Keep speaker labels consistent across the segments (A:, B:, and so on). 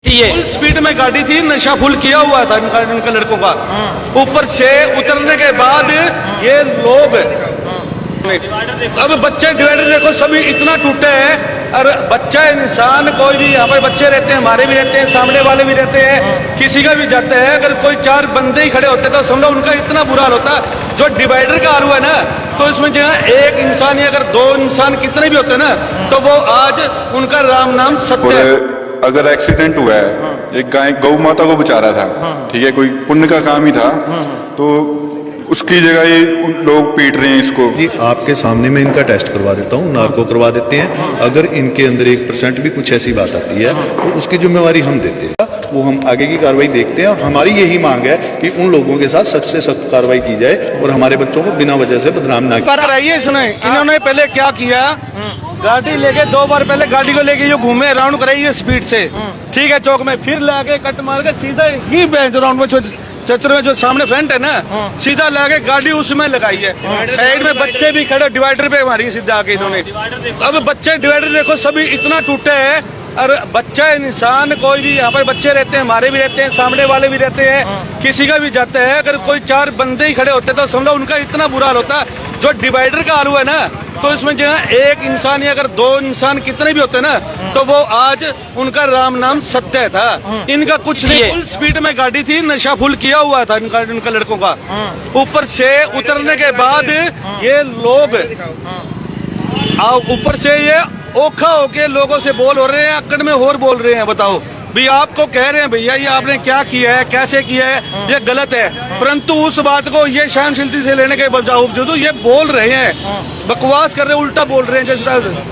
A: Full speed में गाड़ी थी, नशा फुल किया हुआ था इनका लड़कों का। ऊपर से उतरने के बाद ये लोग अब बच्चे डिवाइडर देखो सभी इतना टूटे हैं। और बच्चा इंसान कोई भी यहाँ पर बच्चे रहते हैं, हमारे भी रहते हैं, सामने वाले भी रहते हैं, किसी का भी जाते हैं। अगर कोई चार बंदे ही खड़े होते तो समझो उनका इतना बुरा हाल होता। जो डिवाइडर का हाल हुआ है ना, तो इसमें जो है एक इंसान या अगर दो इंसान कितने भी होते हैं ना, तो वो आज उनका राम नाम सत्य है।
B: अगर एक्सीडेंट हुआ है, एक गाय गौ माता को बचा रहा था, ठीक है, कोई पुण्य का काम ही था, तो उसकी जगह ये लोग पीट रहे हैं इसको।
C: जी आपके सामने मैं इनका टेस्ट करवा देता हूँ, नार्को करवा देते हैं। अगर इनके अंदर 1% भी कुछ ऐसी बात आती है तो उसकी जिम्मेवारी हम देते हैं, वो हम आगे की कार्रवाई देखते हैं। और हमारी यही मांग है कि उन लोगों के साथ सख्त से सख्त कार्रवाई की जाए और हमारे बच्चों को बिना वजह से बदनाम ना किया।
A: इन्होंने पहले क्या किया, गाड़ी लेके 2 बार पहले गाड़ी को लेके ये घूमे, राउंड कराई है स्पीड से, ठीक है, चौक में, फिर लाके कट मार के सीधा ही राउंड में चचर में जो सामने फ्रंट है ना, सीधा लाके गाड़ी उसमें लगाई है। साइड में बच्चे भी खड़े, डिवाइडर पे मारी सीधा आके इन्होंने। अब बच्चे डिवाइडर देखो सभी इतना टूटे हैं। और बच्चा इंसान कोई भी यहाँ पर बच्चे रहते हैं, हमारे भी रहते हैं, सामने वाले भी रहते हैं, किसी का भी जाते हैं। अगर कोई चार बंदे ही खड़े होते तो समझो उनका इतना बुरा हाल होता। जो डिवाइडर का हाल हुआ है ना, तो इसमें जो है एक इंसान या अगर दो इंसान कितने भी होते ना, तो वो आज उनका राम नाम सत्य था। इनका कुछ नहीं, फुल स्पीड में गाड़ी थी, नशा फुल किया हुआ था इनका लड़कों का। ऊपर से उतरने के बाद ये लोग ऊपर से ये ओखा होके लोगों से बोल हो रहे हैं, अक्कड़ में और बोल रहे हैं। बताओ भी, आपको कह रहे हैं भैया ये आपने क्या किया है, कैसे किया है, ये गलत है। परंतु उस बात को ये सहनशीलता से लेने के बावजूद ये बोल रहे हैं, बकवास कर रहे हैं, उल्टा बोल रहे हैं। जैसे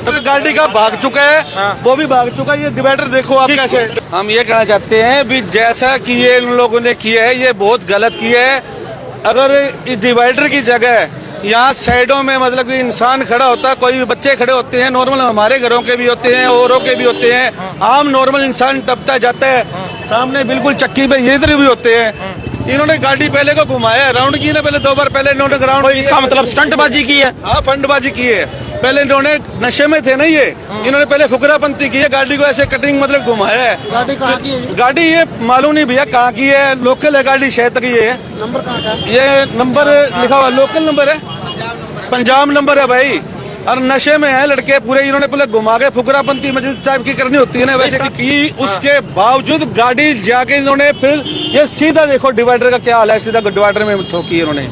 A: तो गाड़ी का भाग चुका है, वो भी भाग चुका है। ये डिवाइडर देखो आप कैसे। हम ये कहना चाहते हैं भी जैसा कि ये इन लोगों ने किया है, ये बहुत गलत किया है। अगर इस डिवाइडर की जगह यहाँ साइडों में मतलब कि इंसान खड़ा होता है, कोई भी बच्चे खड़े होते हैं, नॉर्मल हमारे घरों के भी होते हैं, औरों के भी होते हैं, आम नॉर्मल इंसान टपता जाता है, सामने बिल्कुल चक्की पे ये इधर भी होते हैं। इन्होंने गाड़ी पहले को घुमाया, राउंड की ना, पहले 2 बार पहले इन्होंने ग्राउंड, इसका मतलब स्टंटबाजी की है। हाँ, फंडबाजी की है। पहले इन्होंने नशे में थे ना, ये इन्होंने पहले फुकरापंती की है, गाड़ी को ऐसे कटिंग मतलब घुमाया है।
D: गाड़ी कहाँ की है?
A: गाड़ी ये मालूम नहीं भैया कहाँ की है, लोकल है गाड़ी, शहर की है।
D: नंबर कहाँ का?
A: ये नंबर लिखा हुआ लोकल नंबर है, पंजाब नंबर है भाई। और नशे में है लड़के पूरे, इन्होंने पहले घुमा के फुकरापंती मस्जिद टाइप की करनी होती है ना, वैसे की। उसके बावजूद गाड़ी जाके इन्होंने फिर ये सीधा देखो डिवाइडर का क्या हाल है, सीधा डिवाइडर में ठोकी इन्होंने।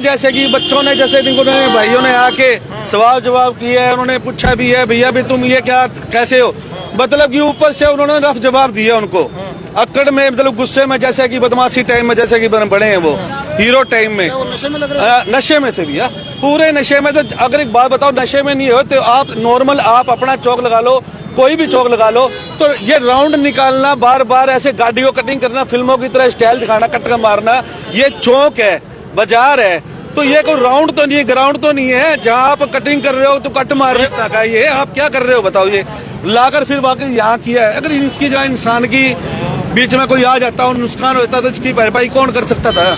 A: जैसे कि बच्चों ने, जैसे भाइयों ने आके सवाल जवाब किया है, उन्होंने पूछा भी है भैया भी तुम ये क्या कैसे हो, मतलब कि ऊपर से उन्होंने रफ जवाब दिया उनको, अक्कड़ में, मतलब गुस्से में, जैसे कि बदमाशी टाइम में, जैसे कि बड़े हैं वो हीरो टाइम में।
D: नशे में लग रहा है?
A: नशे में थे भैया, पूरे नशे में। तो अगर एक बात बताओ, नशे में नहीं हो तो आप नॉर्मल आप अपना चौक लगा लो, कोई भी चौक लगा लो, तो ये राउंड निकालना, बार बार ऐसे गाड़ी को कटिंग करना, फिल्मों की तरह स्टाइल दिखाना, कट मारना, ये चौक है, बाजार है, तो ये कोई राउंड तो नहीं है, ग्राउंड तो नहीं है जहाँ आप कटिंग कर रहे हो तो कट मार सका। ये आप क्या कर रहे हो बताओ, ये लाकर फिर वाकई यहाँ किया है। अगर इसकी जगह इंसान की बीच में कोई आ जाता और नुकसान होता तो इसकी भरपाई कौन कर सकता था?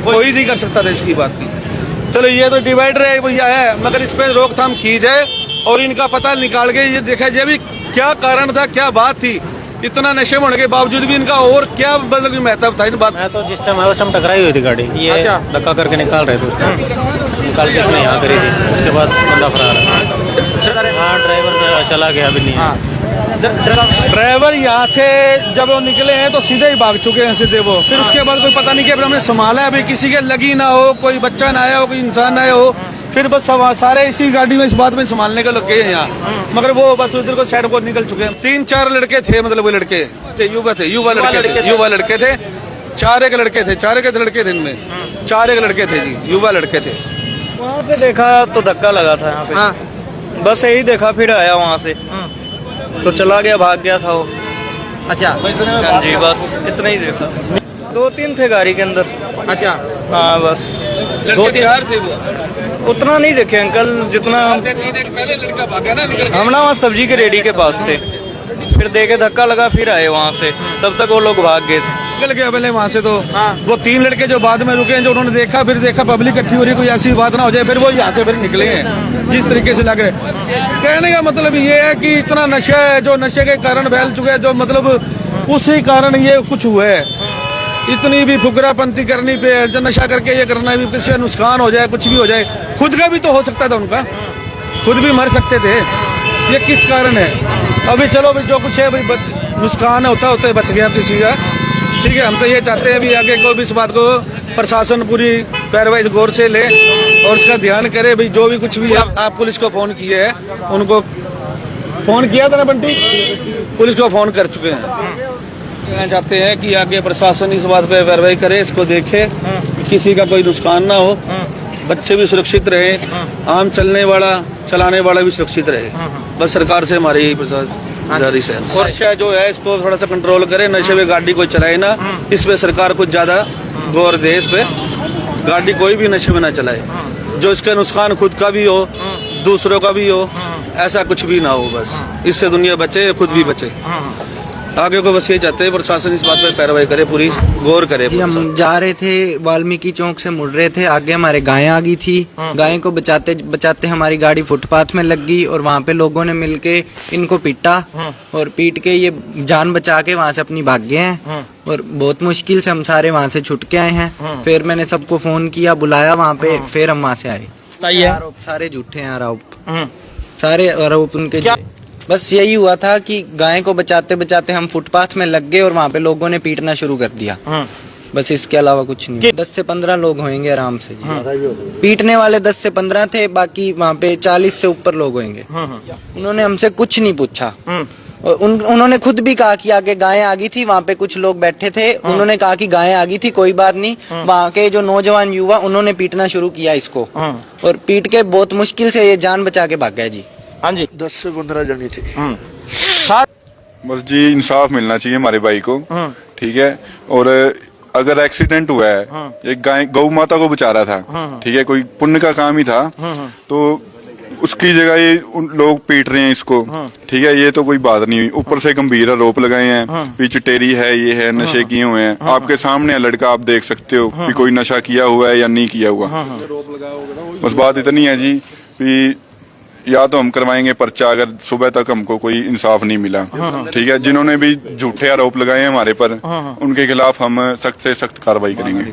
A: कोई नहीं कर सकता था इसकी बात की। चलो ये तो डिवाइडर है भैया है, मगर इस पर रोकथाम की जाए और इनका पता निकाल के ये देखा जाए भी क्या कारण था, क्या बात थी। इतना नशे होने के बावजूद भी इनका और क्या मतलब महत्व था इन बात।
E: मैं तो जिस टाइम उस टाइम टकराई हुई थी गाड़ी, ये धक्का करके निकाल रहे थे, उस टाइम निकाल के इसने यहाँ करी थी, उसके बाद बंदा फरार है। हाँ, ड्राइवर चला गया अभी नहीं।
A: ड्राइवर यहाँ से जब वो निकले हैं तो सीधे ही भाग चुके हैं सीधे वो। फिर उसके बाद कोई पता नहीं कि हमने संभाला है, अभी किसी के लगी ना हो, कोई बच्चा ना आया हो, कोई इंसान ना आया हो, फिर बस सारे इसी गाड़ी में इस बात में संभालने के लगे हैं यहाँ। मगर वो बस उधर को साइड को निकल चुके हैं। 3-4 लड़के थे, मतलब वो लड़के युवा थे, युवा लड़के थे, 4 एक लड़के थे, 4 एक लड़के थे, इनमें 4 एक लड़के थे जी, युवा लड़के थे।
E: वहाँ से देखा तो धक्का लगा था यहाँ पे, बस यही देखा, फिर आया वहाँ से तो चला गया, भाग गया था वो।
F: अच्छा
E: जी, बस इतना ही देखा। 2-3 थे गाड़ी के अंदर।
F: अच्छा,
E: हाँ बस
A: 2-4 थे वो,
E: उतना नहीं देखे अंकल जितना
A: पहले लड़का भागा ना,
E: हम ना वहाँ सब्जी के रेडी के पास थे, फिर
F: फिर दे के धक्का लगा, फिर आए वहाँ से, तब तक वो लोग भाग गए थे।
A: निकल गया पहले वहां से तो
F: हाँ।
A: वो 3 लड़के जो बाद में रुके हैं, जो उन्होंने देखा, फिर देखा पब्लिक इकट्ठी हो रही है, कोई ऐसी बात ना हो जाए, फिर वो यहाँ से फिर निकले हैं जिस तरीके से लग रहे। कहने का मतलब ये है कि इतना नशा है जो नशे के कारण फैल चुका है, जो मतलब उसी कारण ये कुछ हुआ है। इतनी भी फुकरापंती करनी पे, जो नशा करके ये करना भी, किसी का नुकसान हो जाए, कुछ भी हो जाए, खुद का भी तो हो सकता था उनका, खुद भी मर सकते थे। ये किस कारण है? अभी चलो भाई जो कुछ है भाई नुकसान होता होता है, बच गया किसी का, ठीक है। हम तो ये चाहते हैं भी आगे को भी इस बात को प्रशासन पूरी कार्रवाई गौर से ले और इसका ध्यान करे भाई, जो भी कुछ भी है। आप पुलिस को फोन किए है, उनको फोन किया था ना बंटी, पुलिस को फोन कर चुके हैं। कहना चाहते हैं कि आगे प्रशासन इस बात पे कार्रवाई करे, इसको देखे, किसी का कोई नुकसान ना हो, बच्चे भी सुरक्षित रहे, आम चलाने वाला भी सुरक्षित रहे। बस सरकार से हमारी यही गुजारिश है। नशा जो है इसको थोड़ा सा कंट्रोल करे, नशे में गाड़ी कोई चलाए ना, इस पे सरकार कुछ ज्यादा गौर दे। इस पे गाड़ी कोई भी नशे में ना चलाए, जो इसका नुकसान खुद का भी हो, दूसरों का भी हो, ऐसा कुछ भी ना हो। बस इससे दुनिया बचे, खुद भी बचे। आगे को बस ये चाहते हैं प्रशासन इस बात पर कार्रवाई करे, पूरी गौर करे।
G: जी हम जा रहे थे, वाल्मीकि चौक से मुड़ रहे थे, आगे हमारे गायें आ गई थी। गायें को बचाते बचाते हमारी गाड़ी फुटपाथ में लग गई और वहाँ पे लोगों ने मिलके इनको पीटा और पीट के ये जान बचा के वहाँ से अपनी भाग गए हैं। और बहुत मुश्किल से हम सारे वहाँ से छुट के आए हैं। फिर मैंने सबको फोन किया, बुलाया वहाँ पे, फिर हम वहाँ से आए। आरोप सारे झूठे हैं, आरोप सारे आरोप उनके। बस यही हुआ था कि गाय को बचाते बचाते हम फुटपाथ में लग गए और वहाँ पे लोगों ने पीटना शुरू कर दिया। बस इसके अलावा कुछ नहीं। 10 से 15 लोग होंगे आराम से जी। पीटने वाले 10 से 15 थे, बाकी वहाँ पे 40 से ऊपर लोग होंगे। उन्होंने हमसे कुछ नहीं पूछा। और उन्होंने खुद भी कहा कि आगे गायें आ गई थी, वहाँ पे कुछ लोग बैठे थे, उन्होंने कहा कि गायें आ गई थी, कोई बात नहीं। वहाँ के जो नौजवान युवा, उन्होंने पीटना शुरू किया इसको और पीट के बहुत मुश्किल से ये जान बचा के भाग गया जी।
F: हाँ जी,
H: 10 से 15 जनी थी।
B: बस जी इंसाफ मिलना चाहिए हमारे भाई को, ठीक है। और अगर एक्सीडेंट हुआ है, एक गौ माता को बचा रहा था, ठीक है, कोई पुण्य का काम ही था, तो उसकी जगह ये लोग पीट रहे हैं इसको, ठीक है। ये तो कोई बात नहीं हुई, ऊपर से गंभीर आरोप लगाए हैं, पीछे टेरी है, ये है, नशे किए हुए हैं। आपके सामने है लड़का, आप देख सकते हो कि कोई नशा किया हुआ है या नहीं किया हुआ। बस बात इतनी है जी कि या तो हम करवाएंगे पर्चा, अगर सुबह तक हमको कोई इंसाफ नहीं मिला, ठीक है। जिन्होंने भी झूठे आरोप लगाए हैं हमारे पर, उनके खिलाफ हम सख्त से सख्त कार्रवाई करेंगे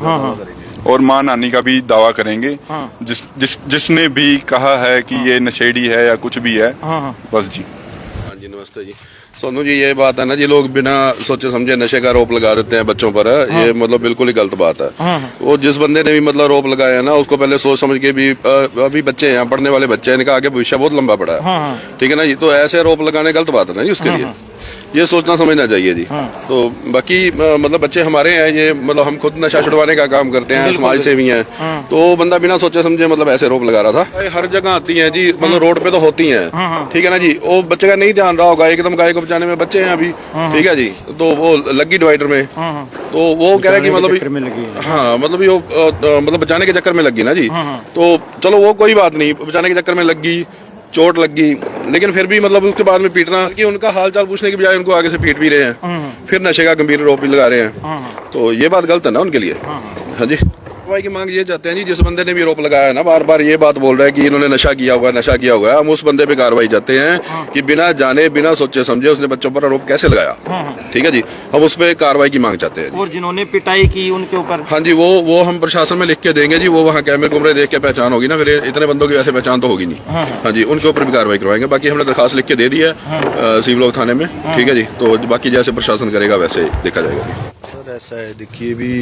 B: और मानहानि का भी दावा करेंगे। जिसने भी कहा है कि ये नशेड़ी है या कुछ भी है, बस जी।
I: हाँ जी, नमस्ते जी। सोनू जी, ये बात है ना जी, लोग बिना सोचे समझे नशे का आरोप लगा देते हैं बच्चों पर। ये मतलब बिल्कुल ही गलत बात है। वो जिस बंदे ने भी मतलब आरोप लगाया है ना, उसको पहले सोच समझ के भी, अभी बच्चे हैं, पढ़ने वाले बच्चे हैं, इनका आगे भविष्य बहुत लंबा पड़ा है, ठीक है ना जी। तो ऐसे आरोप लगाने गलत बात है ना जी, उसके लिए ये सोचना समझना चाहिए जी। तो बाकी मतलब बच्चे हमारे हैं, ये मतलब हम खुद नशा छुड़वाने का काम करते हैं, समाज सेवी हैं। तो बंदा बिना सोचे समझे मतलब ऐसे रोप लगा रहा था। हर जगह आती हैं जी, मतलब रोड पे तो होती हैं, ठीक है ना जी। वो बच्चे का नहीं ध्यान रहा होगा, एकदम गाय को बचाने में बच्चे हैं अभी, ठीक है जी। तो वो लगी डिवाइडर में, तो वो कह रहा है कि मतलब हाँ, मतलब ये मतलब बचाने के चक्कर में लगी ना जी। तो चलो वो कोई बात नहीं, बचाने के चक्कर में लग गई, चोट लग गई, लेकिन फिर भी मतलब उसके बाद में पीटना, कि उनका हाल चाल पूछने की बजाय उनको आगे से पीट भी रहे हैं, फिर नशे का गंभीर आरोप भी लगा रहे हैं। तो ये बात गलत है ना उनके लिए। हाँ जी, कार्रवाई की मांग ये चाहते हैं जी, जिस बंदे ने भी आरोप लगाया है ना, बार बार ये बात बोल रहा है कि इन्होंने नशा किया हुआ है, हम उस बंदे पे कार्रवाई चाहते हैं कि बिना जाने बिना सोचे समझे उसने बच्चों पर आरोप कैसे लगाया, ठीक है जी। हम उस पे कार्रवाई की मांग चाहते हैं।
F: और जिन्होंने पिटाई की उनके ऊपर,
I: हाँ जी, वो हम प्रशासन में लिख के देंगे जी। वो वहाँ कैमरे कुमरे देख के पहचान होगी ना, फिर इतने बंदों की वैसे पहचान तो होगी नहीं। हाँ जी, उनके ऊपर भी कार्रवाई करवाएंगे। बाकी हमने दरखास्त लिख के दे दी है सिविल थाने में, ठीक है जी। तो बाकी जैसे प्रशासन करेगा वैसे देखा जाएगा।
C: सर ऐसा है, देखिए भी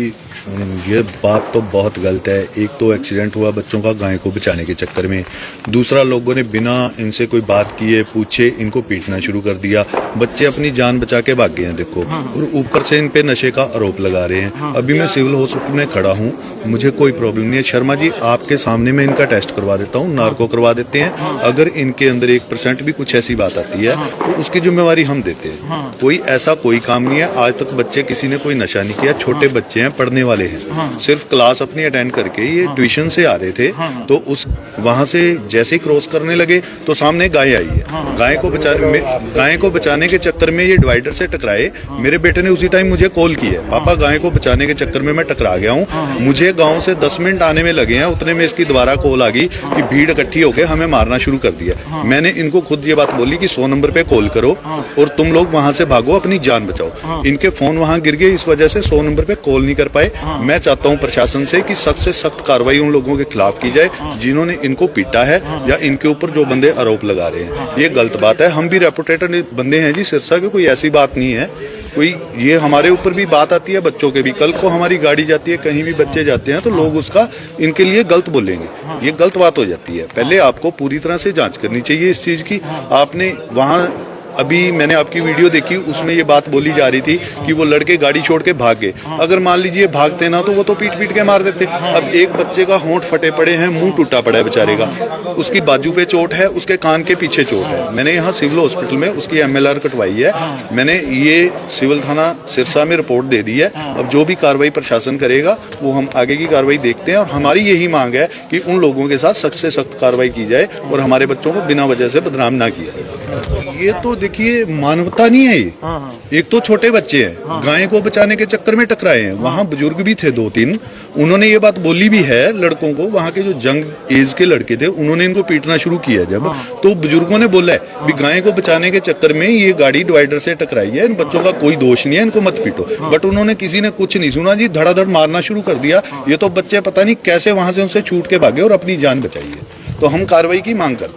C: ये बात तो बहुत गलत है। एक तो एक्सीडेंट हुआ बच्चों का गाय को बचाने के चक्कर में, दूसरा लोगों ने बिना इनसे कोई बात किए पूछे इनको पीटना शुरू कर दिया। बच्चे अपनी जान बचा के भाग गए हैं देखो, और ऊपर से इन पे नशे का आरोप लगा रहे हैं। अभी मैं सिविल हॉस्पिटल में खड़ा हूँ, मुझे कोई प्रॉब्लम नहीं है। शर्मा जी, आपके सामने मैं इनका टेस्ट करवा देता हूँ, नार्को करवा देते हैं। अगर इनके अंदर 1% भी कुछ ऐसी बात आती है तो उसकी जिम्मेवारी हम देते हैं। कोई ऐसा कोई काम नहीं है, आज तक बच्चे किसी ने कोई नशा नहीं किया। छोटे बच्चे हैं, पढ़ने वाले हैं, सिर्फ क्लास क्लास अपनी अटेंड करके ये ट्यूशन से आ रहे थे, तो उस वहां से जैसे ही क्रॉस करने लगे तो सामने गाय आई है। गाय को बचाने के चक्कर में ये डिवाइडर से टकराए। मेरे बेटे ने उसी टाइम मुझे कॉल की है, पापा गाय को बचाने के चक्कर में मैं टकरा गया हूँ, मुझे गाँव से 10 मिनट आने में लगे हैं। उतने में इसकी दोबारा कॉल आ गई कि भीड़ इकट्ठी होकर हमें मारना शुरू कर दिया। मैंने इनको खुद ये बात बोली कि 100 नंबर पे कॉल करो और तुम लोग वहां से भागो, अपनी जान बचाओ। इनके फोन वहां गिर गए, इस वजह से 100 नंबर पे कॉल नहीं कर पाए। मैं चाहता हूं प्रशासन से कि सख्त से सख्त कार्रवाई उन लोगों के खिलाफ की जाए जिन्होंने इनको पीटा है या इनके ऊपर जो बंदे आरोप लगा रहे हैं। ये गलत बात है। हम भी रेपुटेटेड बंदे हैं जी सिरसा के, कोई ऐसी बात नहीं है। कोई ये हमारे ऊपर भी बात आती है, बच्चों के भी। कल को हमारी गाड़ी जाती है, कहीं भी बच्चे जाते हैं तो लोग उसका इनके लिए गलत बोलेंगे, ये गलत बात हो जाती है। पहले आपको पूरी तरह से जांच करनी चाहिए इस चीज की। आपने वहां अभी मैंने आपकी वीडियो देखी, उसमें ये बात बोली जा रही थी कि वो लड़के गाड़ी छोड़ के भाग गए। अगर मान लीजिए भागते ना तो वो तो पीट पीट के मार देते। अब एक बच्चे का होंठ फटे पड़े हैं, मुंह टूटा पड़ा है बेचारे का, उसकी बाजू पे चोट है, उसके कान के पीछे चोट है। मैंने यहाँ सिविल हॉस्पिटल में उसकी MLR कटवाई है। मैंने ये सिविल थाना सिरसा में रिपोर्ट दे दी है। अब जो भी कार्रवाई प्रशासन करेगा वो हम आगे की कार्रवाई देखते हैं। और हमारी यही मांग है कि उन लोगों के साथ सख्त से सख्त कार्रवाई की जाए और हमारे बच्चों को बिना वजह से बदनाम ना किया जाए। ये तो देखिए मानवता नहीं है ये। एक तो छोटे बच्चे हैं, गाय को बचाने के चक्कर में टकराए हैं। वहां बुजुर्ग भी थे 2-3, उन्होंने ये बात बोली भी है लड़कों को। वहां के जो जंग एज के लड़के थे उन्होंने इनको पीटना शुरू किया जब, तो बुजुर्गों ने बोला है भी गाय को बचाने के चक्कर में ये गाड़ी डिवाइडर से टकराई है, इन बच्चों का कोई दोष नहीं है, इनको मत पीटो। बट उन्होंने किसी ने कुछ नहीं सुना जी, धड़ाधड़ मारना शुरू कर दिया। ये तो बच्चे पता नहीं कैसे वहां से उनसे छूट के भागे और अपनी जान बचाई है। तो हम कार्रवाई की मांग करते हैं।